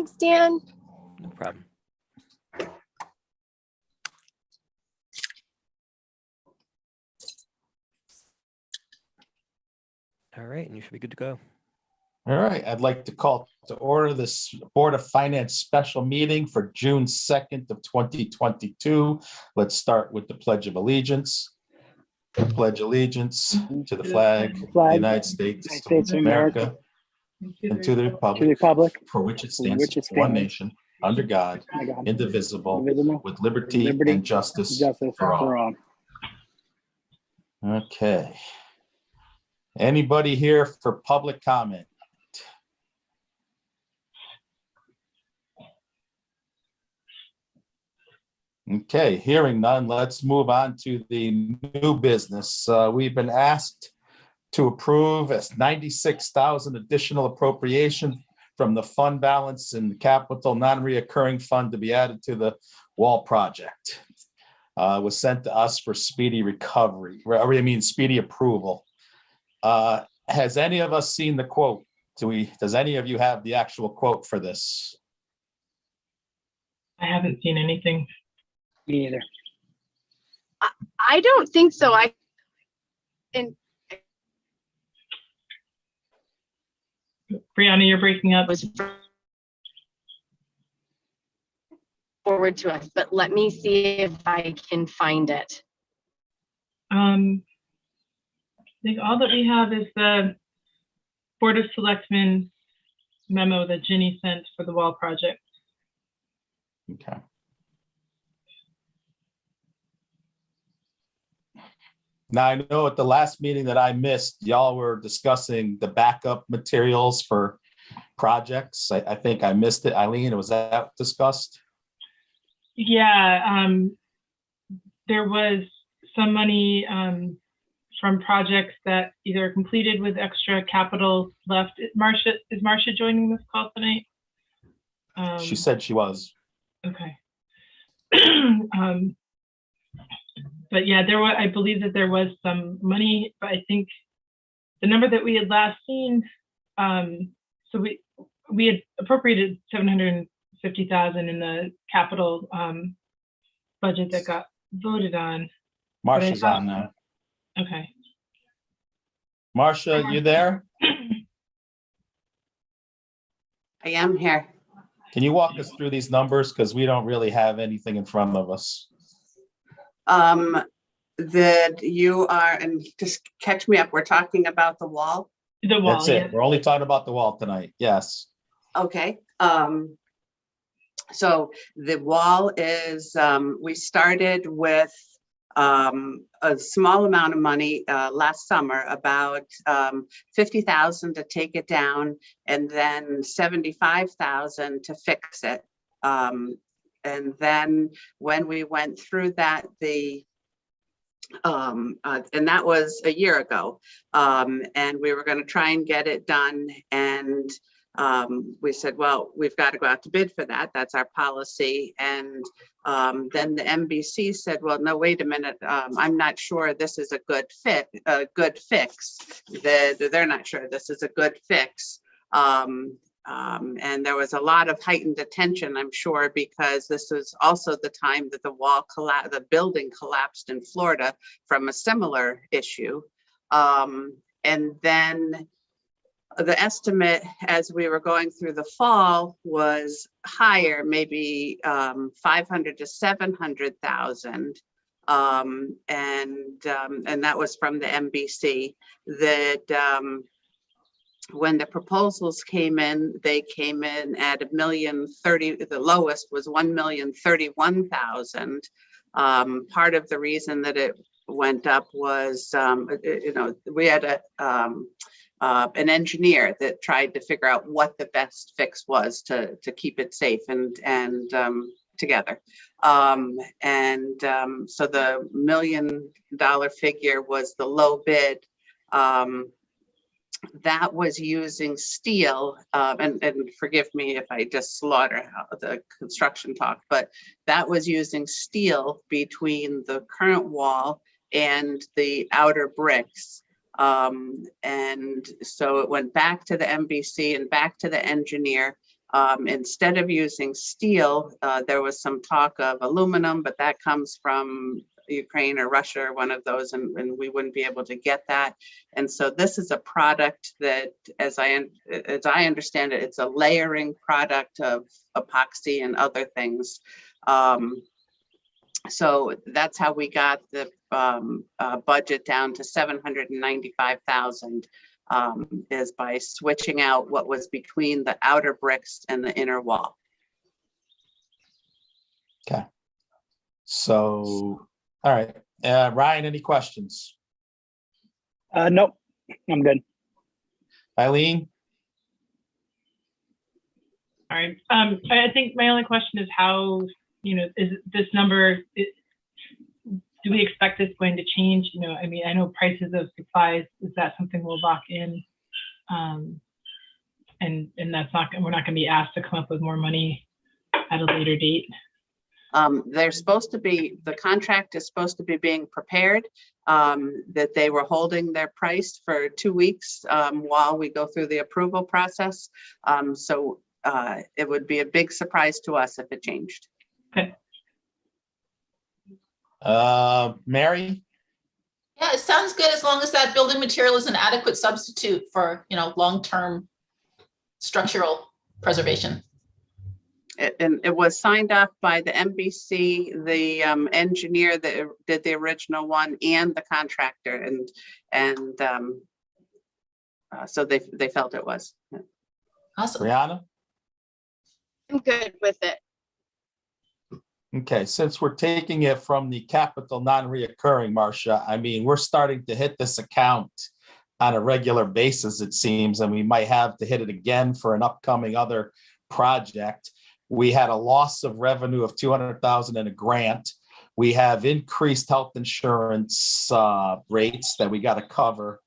Thanks, Dan. No problem. All right, and you should be good to go. All right, I'd like to call to order this Board of Finance special meeting for June 2nd of 2022. Let's start with the Pledge of Allegiance. I pledge allegiance to the flag of the United States of America and to the republic for which it stands, one nation, under God, indivisible, with liberty and justice for all. Okay. Anybody here for public comment? Okay, hearing none, let's move on to the new business. We've been asked to approve a 96,000 additional appropriation from the fund balance in the capital non-reoccurring fund to be added to the wall project. Was sent to us for speedy recovery, or I mean speedy approval. Has any of us seen the quote? Does any of you have the actual quote for this? I haven't seen anything. Me either. I don't think so. Brianna, you're breaking up. Was forward to us, but let me see if I can find it. I think all that we have is the Board of Selectmen memo that Ginny sent for the wall project. Okay. Now, I know at the last meeting that I missed, y'all were discussing the backup materials for projects. I think I missed it. Eileen, was that discussed? Yeah, there was some money from projects that either completed with extra capital left. Is Marcia joining this call tonight? She said she was. Okay. But yeah, I believe that there was some money, but I think the number that we had last seen, so we had appropriated 750,000 in the capital budget that got voted on. Marcia's on now. Okay. Marcia, you there? I am here. Can you walk us through these numbers? Because we don't really have anything in front of us. That you are, and just catch me up, we're talking about the wall. The wall. That's it. Yeah. We're only talking about the wall tonight. Yes. Okay. So the wall is, we started with a small amount of money last summer, about 50,000 to take it down, and then 75,000 to fix it. And then when we went through that, and that was a year ago, and we were going to try and get it done, and we said, well, we've got to go out to bid for that. That's our policy. And then the MBC said, well, no, wait a minute. I'm not sure this is a good fix. They're not sure this is a good fix. And there was a lot of heightened attention, I'm sure, because this was also the time that the building collapsed in Florida from a similar issue. And then the estimate as we were going through the fall was higher, maybe 500 to 700,000. And that was from the MBC. That when the proposals came in, they came in at $1,030,000. The lowest was $1,031,000. Part of the reason that it went up was, we had an engineer that tried to figure out what the best fix was to keep it safe and together. So the $1 million figure was the low bid. That was using steel, and forgive me if I just slaughter the construction talk, but that was using steel between the current wall and the outer bricks. And so it went back to the MBC and back to the engineer. Instead of using steel, there was some talk of aluminum, but that comes from Ukraine or Russia or one of those, and we wouldn't be able to get that. And so this is a product that, as I understand it, it's a layering product of epoxy and other things. So that's how we got the budget down to 795,000, is by switching out what was between the outer bricks and the inner wall. Okay. So, all right, Ryan, any questions? Nope, I'm good. Eileen? All right. I think my only question is how, is this number, do we expect it's going to change? I mean, I know prices of supplies, is that something we'll lock in? And that's not, we're not going to be asked to come up with more money at a later date. They're supposed to be, the contract is supposed to be being prepared, that they were holding their price for 2 weeks while we go through the approval process. So it would be a big surprise to us if it changed. Okay. Mary? Yeah, it sounds good as long as that building material is an adequate substitute for, long-term structural preservation. And it was signed off by the MBC, the engineer that did the original one, and the contractor, and so they felt it was. Awesome. Brianna? I'm good with it. Okay, since we're taking it from the capital non-reoccurring, Marcia, I mean, we're starting to hit this account on a regular basis, it seems, and we might have to hit it again for an upcoming other project. We had a loss of revenue of 200,000 in a grant. We have increased health insurance rates that we got to cover.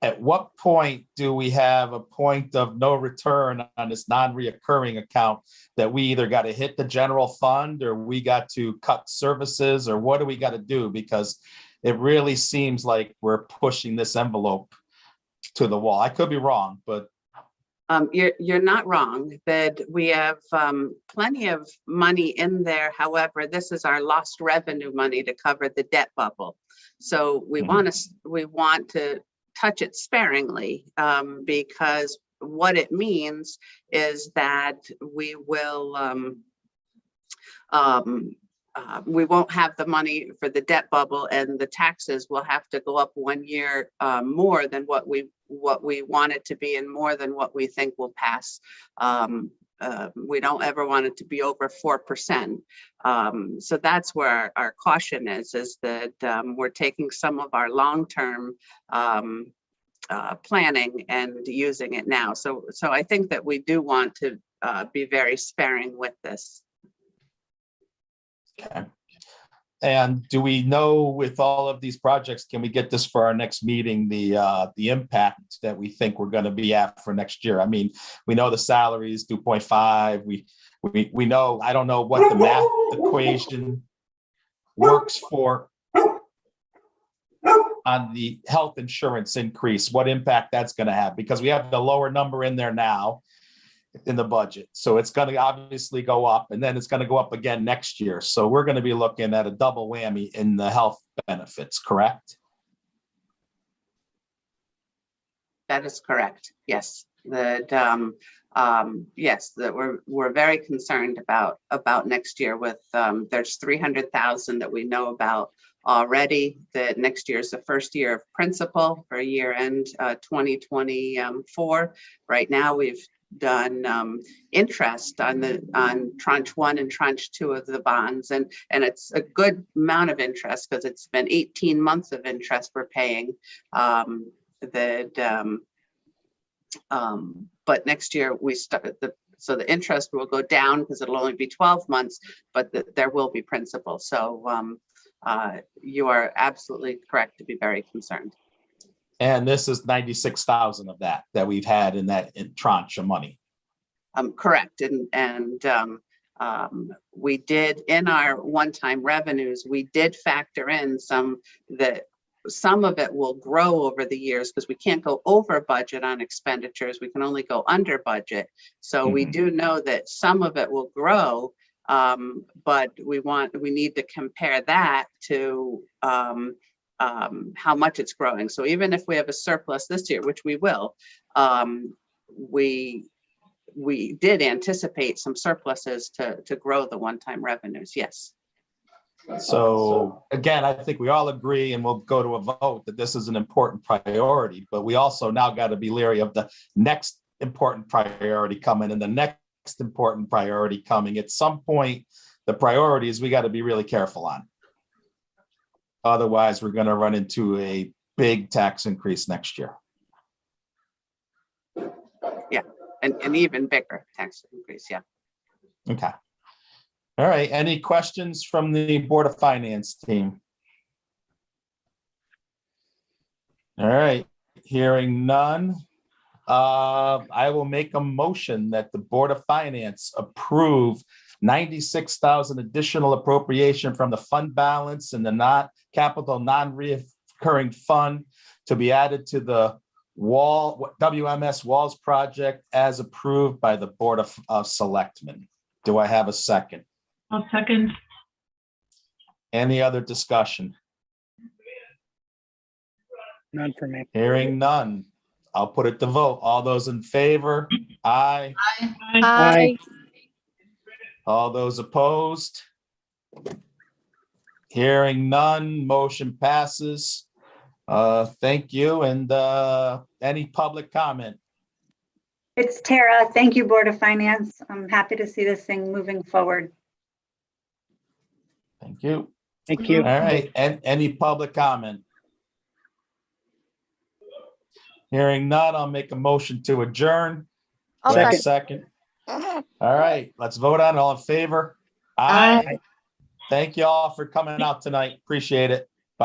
At what point do we have a point of no return on this non-reoccurring account that we either got to hit the general fund or we got to cut services, or what do we got to do? Because it really seems like we're pushing this envelope to the wall. I could be wrong, but you're not wrong that we have plenty of money in there. However, this is our lost revenue money to cover the debt bubble. So we want to touch it sparingly, because what it means is that we will we won't have the money for the debt bubble, and the taxes will have to go up 1 year more than what we want it to be, and more than what we think will pass. We don't ever want it to be over 4%. So that's where our caution is that we're taking some of our long-term planning and using it now. So I think that we do want to be very sparing with this. okay. And do we know, with all of these projects, can we get this for our next meeting, the impact that we think we're going to be at for next year? I mean, we know the salary is 2.5. We know, I don't know what the math equation works for on the health insurance increase, what impact that's going to have, because we have the lower number in there now in the budget. So it's going to obviously go up, and then it's going to go up again next year. So we're going to be looking at a double whammy in the health benefits, correct? That is correct. Yes, that yes, that we're very concerned about next year. With there's 300,000 that we know about already. That next year is the first year of principal for year end 2024. Right now we've done interest on tranche 1 and tranche 2 of the bonds, and it's a good amount of interest because it's been 18 months of interest we're paying. But next year we start so the interest will go down because it'll only be 12 months, but there will be principal. So you are absolutely correct to be very concerned. And this is 96,000 of that we've had in that tranche of money. Correct. And we did, in our one-time revenues, we did factor in some that some of it will grow over the years because we can't go over budget on expenditures. We can only go under budget. So we Mhm. do know that some of it will grow, but we need to compare that to how much it's growing. So even if we have a surplus this year, which we will, we did anticipate some surpluses to grow the one-time revenues. Yes. So again, I think we all agree, and we'll go to a vote, that this is an important priority, but we also now got to be leery of the next important priority coming and the next important priority coming. At some point, the priorities we got to be really careful on. Otherwise, we're going to run into a big tax increase next year. And even bigger tax increase. Yeah. Okay. All right. Any questions from the Board of Finance team? All right. Hearing none. I will make a motion that the Board of Finance approve 96,000 additional appropriation from the fund balance and the non-capital non-recurring fund to be added to the WMS Walls project as approved by the Board of Selectmen. Do I have a second? I'll second. Any other discussion? None for me. Hearing none. I'll put it to vote. All those in favor? Aye. Aye. Aye. All those opposed? Hearing none, motion passes. Thank you. And any public comment? It's Tara. Thank you, Board of Finance. I'm happy to see this thing moving forward. Thank you. Thank you. All right, and any public comment? Hearing none, I'll make a motion to adjourn. I'll Do I have a second. All right, let's vote on it. All in favor? Aye. Thank you all for coming out tonight. Appreciate it.